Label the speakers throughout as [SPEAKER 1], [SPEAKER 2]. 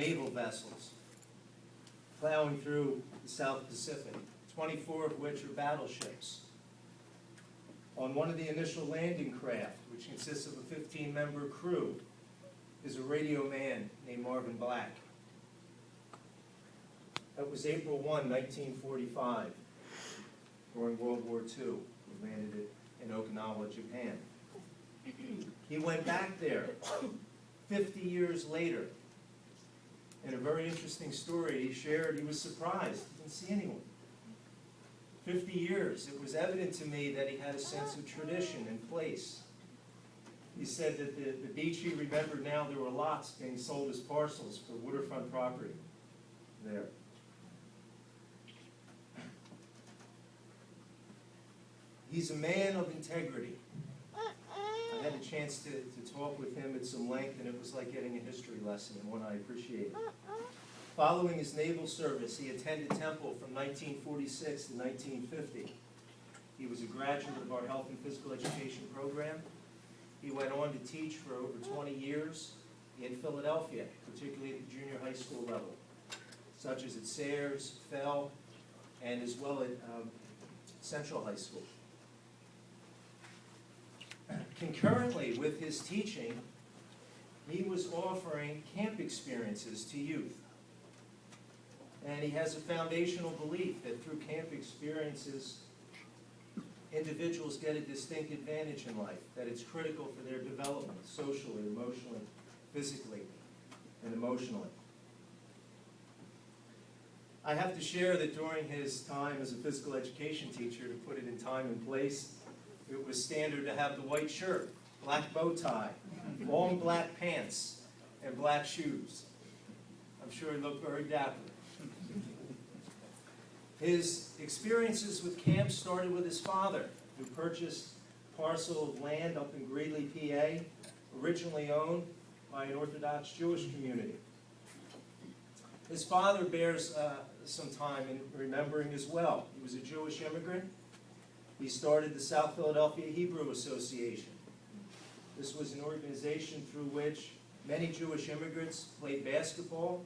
[SPEAKER 1] naval vessels plowing through the South Pacific, 24 of which are battleships. On one of the initial landing craft, which consists of a 15-member crew, is a radio man named Marvin Black. That was April 1, 1945, during World War II. He landed it in Okinawa, Japan. He went back there 50 years later. In a very interesting story he shared, he was surprised. He didn't see anyone. 50 years, it was evident to me that he had a sense of tradition and place. He said that the beach he remembered now, there were lots being sold as parcels for waterfront property there. He's a man of integrity. I had a chance to talk with him at some length, and it was like getting a history lesson, and one I appreciated. Following his naval service, he attended Temple from 1946 to 1950. He was a graduate of our health and physical education program. He went on to teach for over 20 years in Philadelphia, particularly at the junior high school level, such as at Sayers, Fell, and as well at Central High School. Concurrently with his teaching, he was offering camp experiences to youth. And he has a foundational belief that through camp experiences, individuals get a distinct advantage in life, that it's critical for their development, socially, emotionally, physically, and emotionally. I have to share that during his time as a physical education teacher, to put it in time and place, it was standard to have the white shirt, black bow tie, long black pants, and black shoes. I'm sure he looked very dapper. His experiences with camp started with his father, who purchased a parcel of land up in Greeley, PA, originally owned by an Orthodox Jewish community. His father bears some time in remembering as well. He was a Jewish immigrant. He started the South Philadelphia Hebrew Association. This was an organization through which many Jewish immigrants played basketball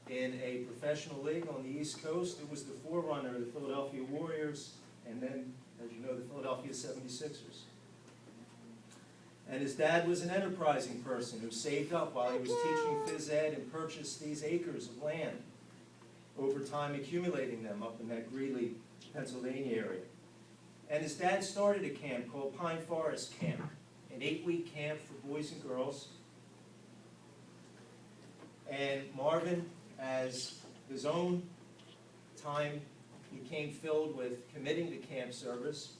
[SPEAKER 1] in a professional league on the East Coast. It was the forerunner of the Philadelphia Warriors, and then, as you know, the Philadelphia 76ers. And his dad was an enterprising person who saved up while he was teaching phys ed and purchased these acres of land, over time accumulating them up in that Greeley, Pennsylvania area. And his dad started a camp called Pine Forest Camp, an 8-week camp for boys and girls. And Marvin, as his own time became filled with committing to camp service,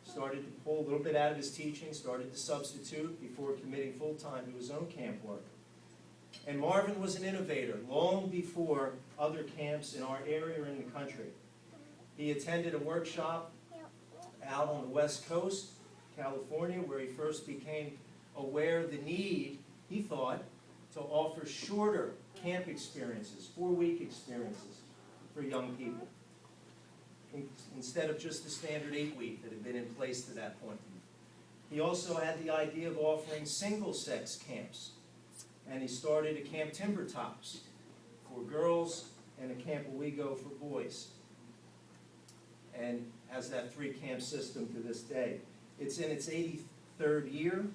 [SPEAKER 1] started to pull a little bit out of his teaching, started to substitute before committing full-time to his own camp work. And Marvin was an innovator long before other camps in our area or in the country. He attended a workshop out on the West Coast, California, where he first became aware of the need, he thought, to offer shorter camp experiences, 4-week experiences for young people, instead of just the standard 8-week that had been in place to that point. He also had the idea of offering single-sex camps, and he started a Camp Timber Tops for girls and a Camp Owego for boys, and has that 3-camp system to this day. It's in its 83rd year.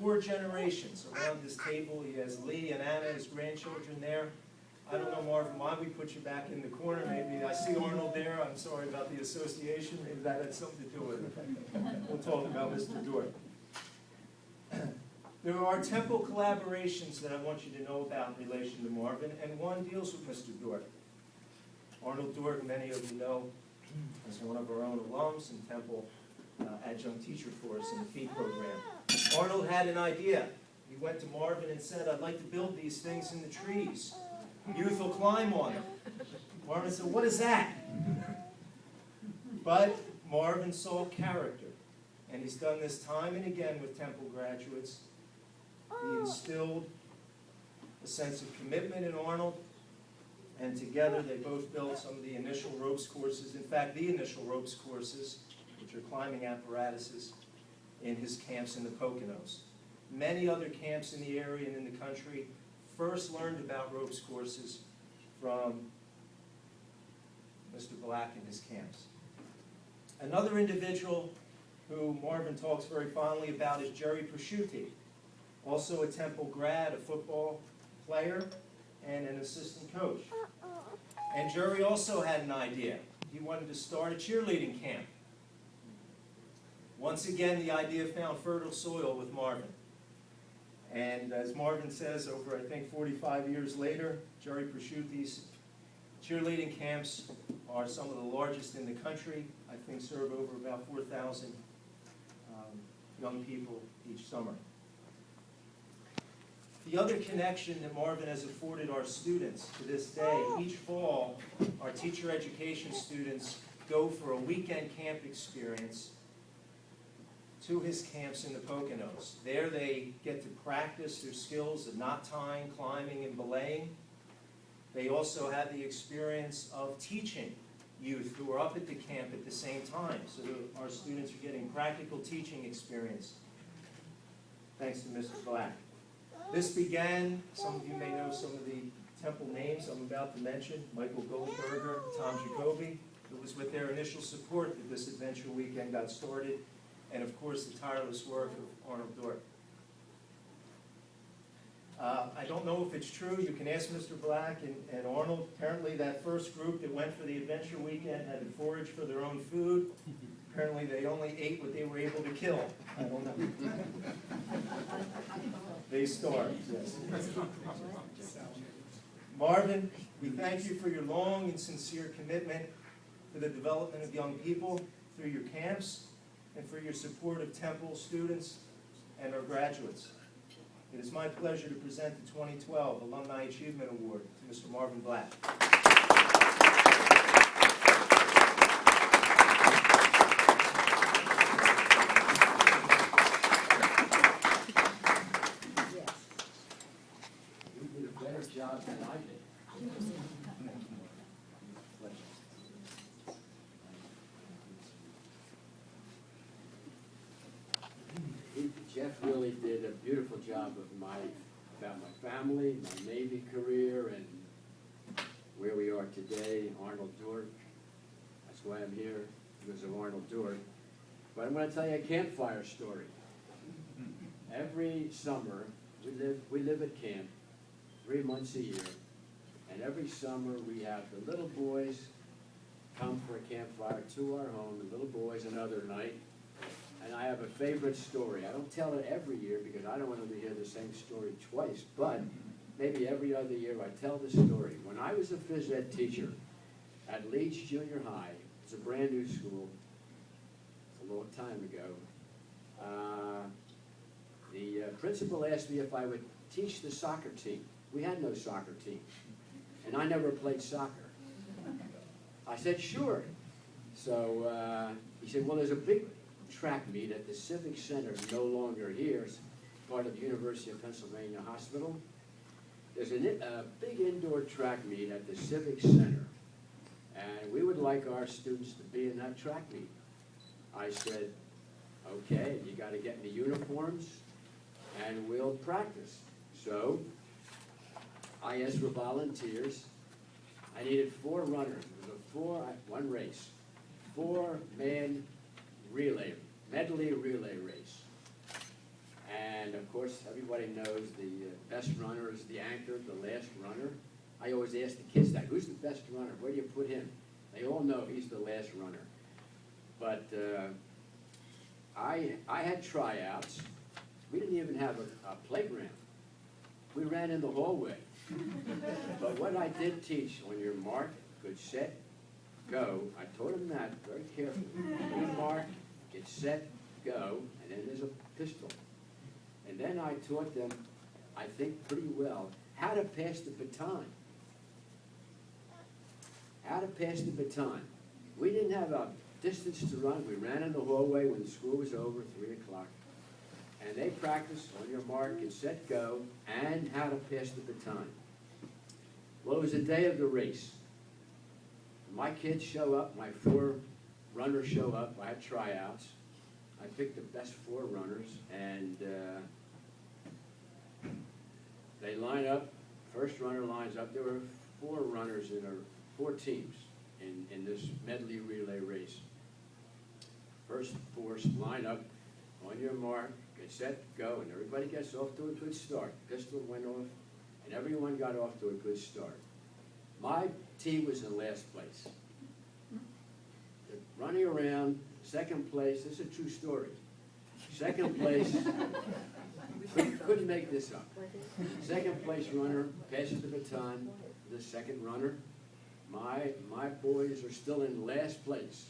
[SPEAKER 1] 4 generations around this table. He has Lee and Anna, his grandchildren there. I don't know, Marvin, why we put you back in the corner. Maybe I see Arnold there. I'm sorry about the association. Maybe that had something to do with it. We'll talk about Mr. Dort. There are Temple collaborations that I want you to know about in relation to Marvin, and one deals with Mr. Dort. Arnold Dort, many of you know, is one of our own alums and Temple adjunct teacher for us in the FEED program. Arnold had an idea. He went to Marvin and said, I'd like to build these things in the trees. Youth will climb on them. Marvin said, what is that? But Marvin saw character, and he's done this time and again with Temple graduates. He instilled a sense of commitment in Arnold, and together they both built some of the initial ropes courses. In fact, the initial ropes courses, which are climbing apparatuses, in his camps in the Poconos. Many other camps in the area and in the country first learned about ropes courses from Mr. Black and his camps. Another individual who Marvin talks very fondly about is Jerry Prosciutti, also a Temple grad, a football player, and an assistant coach. And Jerry also had an idea. He wanted to start a cheerleading camp. Once again, the idea found fertile soil with Marvin. And as Marvin says, over I think 45 years later, Jerry Prosciutti's cheerleading camps are some of the largest in the country. I think serve over about 4,000 young people each summer. The other connection that Marvin has afforded our students to this day, each fall, our teacher education students go for a weekend camp experience to his camps in the Poconos. There they get to practice their skills of knot tying, climbing, and belaying. They also have the experience of teaching youth who are up at the camp at the same time. So our students are getting practical teaching experience, thanks to Mr. Black. This began, some of you may know some of the Temple names I'm about to mention, Michael Goldberger, Tom Jacoby. It was with their initial support that this adventure weekend got started, and of course the tireless work of Arnold Dork. I don't know if it's true, you can ask Mr. Black and Arnold. Apparently that first group that went for the adventure weekend had to forage for their own food. Apparently they only ate what they were able to kill. I don't know. They starved, yes. Marvin, we thank you for your long and sincere commitment to the development of young people through your camps and for your support of Temple students and our graduates. It is my pleasure to present the 2012 Alumni Achievement Award to Mr. Marvin Black.
[SPEAKER 2] You did a better job than I did. Jeff really did a beautiful job about my family, my Navy career, and where we are today. Arnold Dork, that's why I'm here, because of Arnold Dork. But I'm going to tell you a campfire story. Every summer, we live at camp 3 months a year, and every summer we have the little boys come for a campfire to our home, the little boys another night. And I have a favorite story. I don't tell it every year because I don't want them to hear the same story twice, but maybe every other year I tell the story. When I was a phys ed teacher at Leeds Junior High, it's a brand new school, it's a long time ago, the principal asked me if I would teach the soccer team. We had no soccer team, and I never played soccer. I said, sure. So he said, well, there's a big track meet at the Civic Center, no longer here, it's part of the University of Pennsylvania Hospital. There's a big indoor track meet at the Civic Center, and we would like our students to be in that track meet. I said, okay, you got to get in the uniforms, and we'll practice. So I asked for volunteers. I needed 4 runners. It was one race, 4-man relay, medley relay race. And of course, everybody knows the best runner is the anchor, the last runner. I always ask the kids that, who's the best runner? Where do you put him? They all know he's the last runner. But I had tryouts. We didn't even have a playground. We ran in the hallway. But what I did teach, on your mark, good set, go, I taught them that very carefully. On your mark, get set, go, and then there's a pistol. And then I taught them, I think pretty well, how to pass the baton. How to pass the baton. We didn't have a distance to run. We ran in the hallway when the school was over, 3 o'clock. And they practiced on your mark, get set, go, and how to pass the baton. Well, it was the day of the race. My kids show up, my 4 runners show up. I had tryouts. I picked the best 4 runners, and they line up First runner lines up. There were 4 runners four teams in this medley relay race. First 4 line up, on your mark, get set, go, and everybody gets off to a good start. Pistol went off, and everyone got off to a good start. My team was in last place. They're running around, second place, this is a true story. Second place, couldn't make this up. Second place runner passes the baton to the second runner. My boys are still in last place.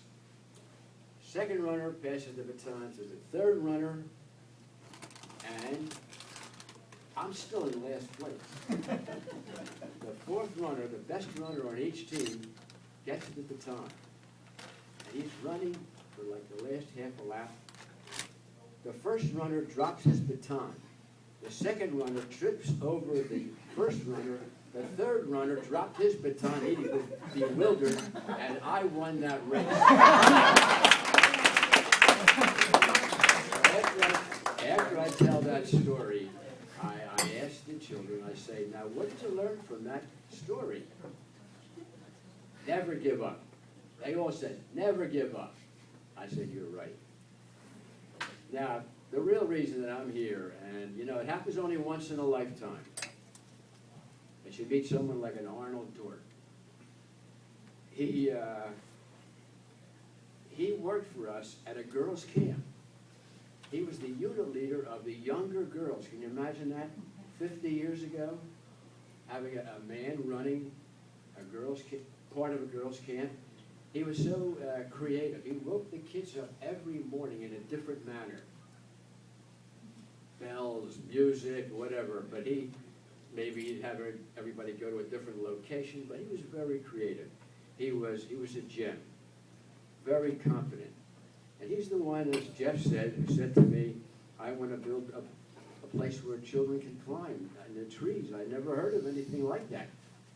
[SPEAKER 2] Second runner passes the baton to the third runner, and I'm still in last place. The fourth runner, the best runner on each team, gets the baton. And he's running for like the last half a lap. The first runner drops his baton. The second runner trips over the first runner. The third runner dropped his baton. He was bewildered, and I won that race. After I tell that story, I ask the children, I say, now what did you learn from that story? Never give up. They all said, never give up. I said, you're right. Now, the real reason that I'm here, and you know, it happens only once in a lifetime, that you meet someone like an Arnold Dort. He worked for us at a girls' camp. He was the unit leader of the younger girls. Can you imagine that? 50 years ago, having a man running a girls' part of a girls' camp. He was so creative. He woke the kids up every morning in a different manner. Bells, music, whatever. But maybe he'd have everybody go to a different location. But he was very creative. He was a gem. Very confident. And he's the one, as Jeff said, who said to me, I want to build a place where children can climb in the trees. I never heard of anything like that.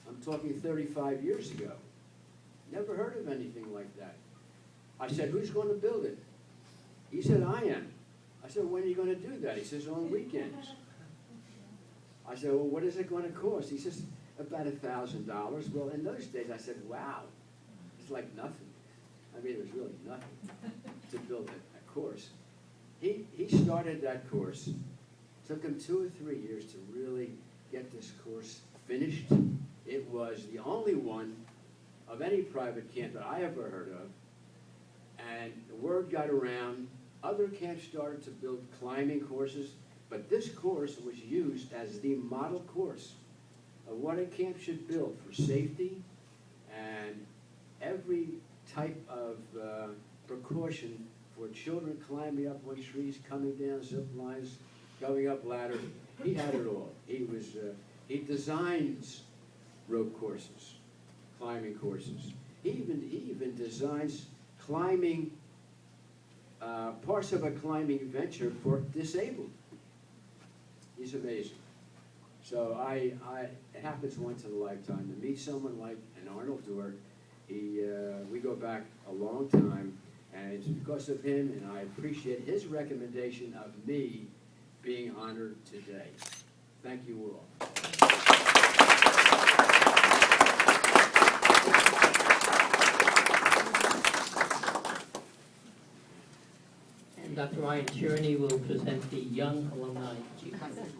[SPEAKER 2] I'm talking 35 years ago. Never heard of anything like that. I said, who's going to build it? He said, I am. I said, when are you going to do that? He says, on weekends. I said, well, what is it going to cost? He says, about $1,000. Well, in those days, I said, wow, it's like nothing. I mean, it was really nothing to build a course. He started that course. Took him 2 or 3 years to really get this course finished. It was the only one of any private camp that I ever heard of. And the word got around. Other camps started to build climbing courses, but this course was used as the model course of what a camp should build for safety and every type of precaution for children climbing up on trees, coming down zip lines, going up ladders. He had it all. He designs rope courses, climbing courses. He even designs climbing, parts of a climbing venture for disabled. He's amazing. So it happens once in a lifetime to meet someone like an Arnold Dort. We go back a long time, and it's because of him, and I appreciate his recommendation of me being honored today. Thank you all.
[SPEAKER 3] And Dr. Ryan Tierney will present the Young Alumni Achievement.